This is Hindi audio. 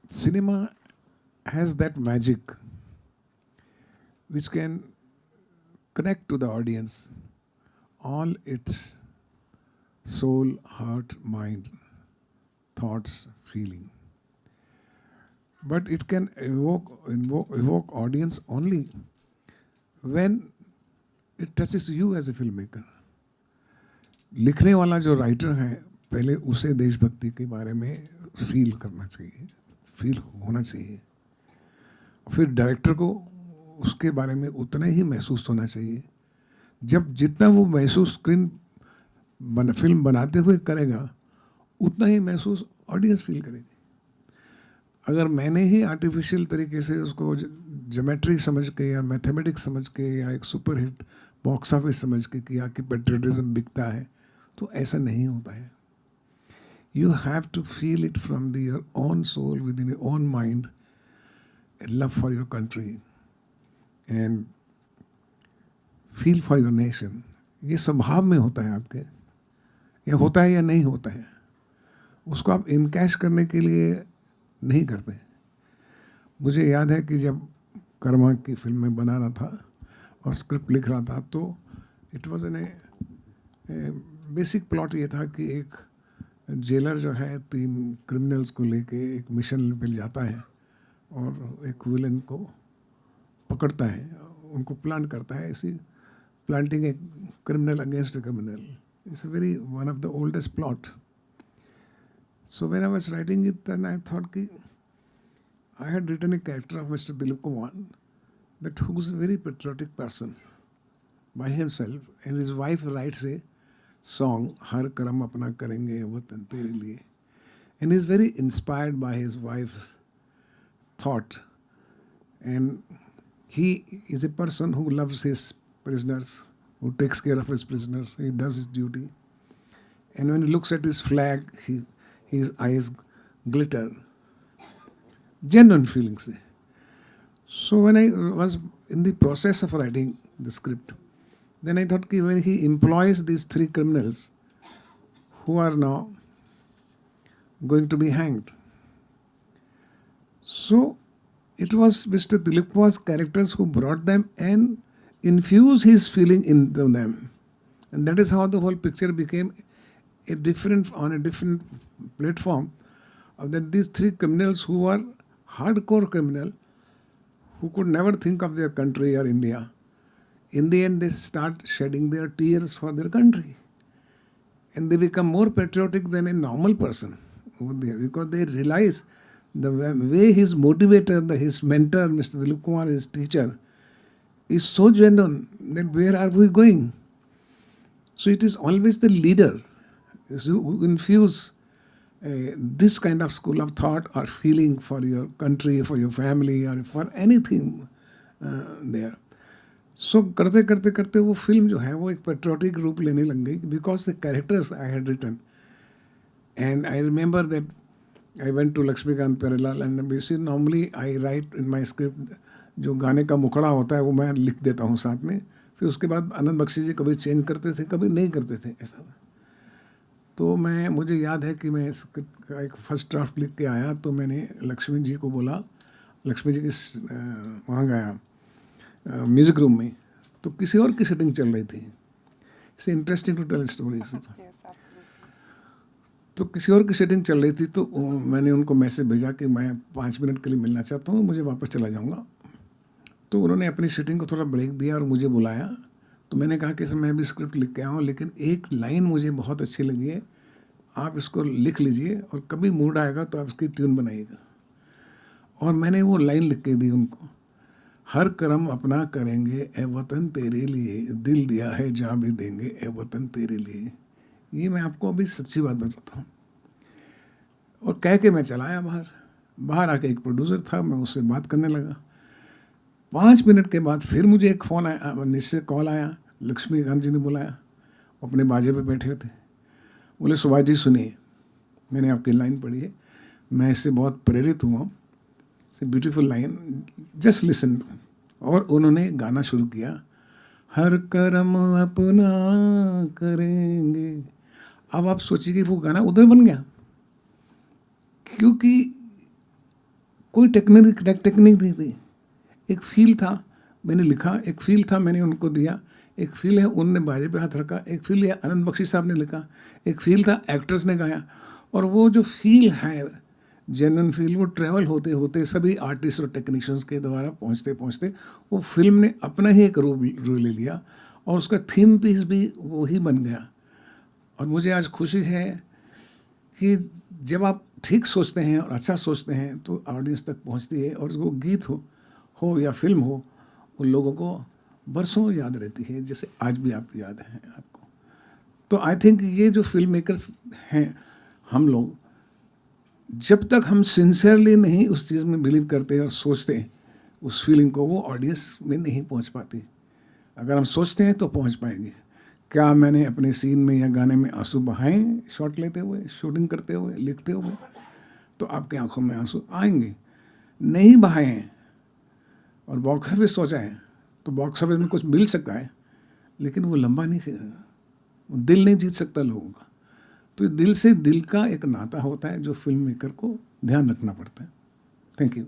cinema has that magic which can connect to the audience, all its soul, heart, mind, thoughts, feeling. But it can evoke audience only when it touches you as a filmmaker. लिखने वाला जो राइटर है पहले उसे देशभक्ति के बारे में फील करना चाहिए, फील होना चाहिए. फिर डायरेक्टर को उसके बारे में उतना ही महसूस होना चाहिए. जब जितना वो महसूस फिल्म बनाते हुए करेगा उतना ही महसूस ऑडियंस फील करेगी. अगर मैंने ही आर्टिफिशियल तरीके से उसको ज्योमेट्री समझ के या मैथमेटिक्स समझ के या एक सुपर हिट बॉक्स ऑफिस समझ के किया कि पेट्रियटिज्म बिकता है, तो ऐसा नहीं होता है. You have to feel it from the your own soul, within your own mind, love for your country and feel for your nation. ये स्वभाव में होता है आपके, या होता है या नहीं होता है. उसको आप इनकैश करने के लिए नहीं करते. मुझे याद है कि जब कर्मा की फिल्म में बना रहा था और स्क्रिप्ट लिख रहा था, तो it was an basic plot ये था कि एक जेलर जो है 3 क्रिमिनल्स को लेके एक मिशन पे जाता है और एक विलन को पकड़ता है, उनको प्लान करता है. इसी planting a criminal against a criminal it's a very one of the oldest plot. So when I was writing it, then I thought कि I had written a character of Mr. Dilip Kumar that who is a very patriotic person by himself, and his wife writes a song हर करम अपना करेंगे वतन तेरे लिए, and he is very inspired by his wife's thought, and he is a person who loves his prisoners, who takes care of his prisoners, he does his duty, and when he looks at his flag, his eyes glitter. Genuine feelings. So when I was in the process of writing the script, then I thought that when he employs these 3 criminals who are now going to be hanged, so it was Mr. Dilip Kumar's characters who brought them and infused his feeling into them, and that is how the whole picture became on a different platform, of that these 3 criminals who are hardcore criminal, who could never think of their country or India, in the end they start shedding their tears for their country, and they become more patriotic than a normal person over there, because they realize the way his motivator, his mentor, Mr. Dilip Kumar, his teacher, is so genuine that where are we going? So it is always the leader who infuse this kind of school of thought or feeling for your country, for your family, or for anything there. So करते करते करते वो फिल्म जो है वो एक पेट्रियोटिक रूप लेने लग गई, because the characters I had written. And I remember that I went to Laxmikant Pyarelal, and basically normally I write in my script, जो गाने का मुखड़ा होता है वो मैं लिख देता हूँ साथ में. फिर उसके बाद आनंद बख्शी जी कभी चेंज करते थे, कभी नहीं करते थे, ऐसा. तो मुझे याद है कि मैं स्क्रिप्ट का एक फर्स्ट ड्राफ्ट लिख के आया, तो मैंने लक्ष्मी जी को बोला, लक्ष्मी जी की वहाँ गया म्यूज़िक रूम में, तो किसी और की सेटिंग चल रही थी. It's interesting to tell stories. तो किसी और की सेटिंग चल रही थी, तो मैंने उनको मैसेज भेजा कि मैं 5 मिनट के लिए मिलना चाहता हूँ, मुझे वापस चला जाऊँगा. तो उन्होंने अपनी सेटिंग को थोड़ा ब्रेक दिया और मुझे बुलाया. तो मैंने कहा कि सर मैं भी स्क्रिप्ट लिख के आया हूँ, लेकिन एक लाइन मुझे बहुत अच्छी लगी है, आप इसको लिख लीजिए और कभी मूड आएगा तो आप इसकी ट्यून बनाइएगा. और मैंने वो लाइन लिख के दी उनको, हर कर्म अपना करेंगे ए वतन तेरे लिए, दिल दिया है जहाँ भी देंगे ए वतन तेरे लिए. ये मैं आपको अभी सच्ची बात बताता हूँ. और कह के मैं चला आया बाहर आके एक प्रोड्यूसर था, मैं उससे बात करने लगा. 5 मिनट के बाद फिर मुझे एक फ़ोन आया, निश्चय कॉल आया, लक्ष्मीकांत जी ने बुलाया, अपने बाजे पे बैठे थे. बोले सुभाष जी सुनिए, मैंने आपकी लाइन पढ़ी है, मैं इससे बहुत प्रेरित हुआ, it's a beautiful line, just listen. और उन्होंने गाना शुरू किया, हर कर्म अपना करेंगे. अब आप सोचिए कि वो गाना उधर बन गया, क्योंकि कोई टेक्निक नहीं थी, एक फील था, मैंने लिखा, एक फील था, मैंने उनको दिया, एक फील है उनने बाजे पे हाथ रखा, एक फील है आनंद बख्शी साहब ने लिखा, एक फील था एक्टर्स ने गाया, और वो जो फील है जेन्युइन फील, वो ट्रैवल होते होते सभी आर्टिस्ट और टेक्नीशियंस के द्वारा पहुंचते पहुंचते वो फिल्म ने अपना ही एक रूप ले लिया, और उसका थीम पीस भी वो ही बन गया। और मुझे आज खुशी है कि जब आप ठीक सोचते हैं और अच्छा सोचते हैं तो ऑडियंस तक पहुंचती है, और वो गीत हो या फिल्म हो, उन लोगों को बरसों याद रहती है, जैसे आज भी आप याद हैं आपको। तो आई थिंक ये जो फिल्म मेकर्स हैं, हम लोग जब तक हम सिंसियरली नहीं उस चीज़ में बिलीव करते और सोचते उस फीलिंग को, वो ऑडियंस में नहीं पहुंच पाती। अगर हम सोचते हैं तो पहुंच पाएंगे। क्या मैंने अपने सीन में या गाने में आंसू बहाए शॉट लेते हुए, शूटिंग करते हुए, लिखते हुए? तो आपकी आंखों में आंसू आएंगे। नहीं बहाए हैं और बॉक्स ऑफिस सोचा है तो बॉक्स ऑफिस में कुछ मिल सकता है, लेकिन वो लंबा नहीं चलेगा, वो दिल नहीं जीत सकता लोगों का। तो दिल से दिल का एक नाता होता है जो फिल्म मेकर को ध्यान रखना पड़ता है। Thank you.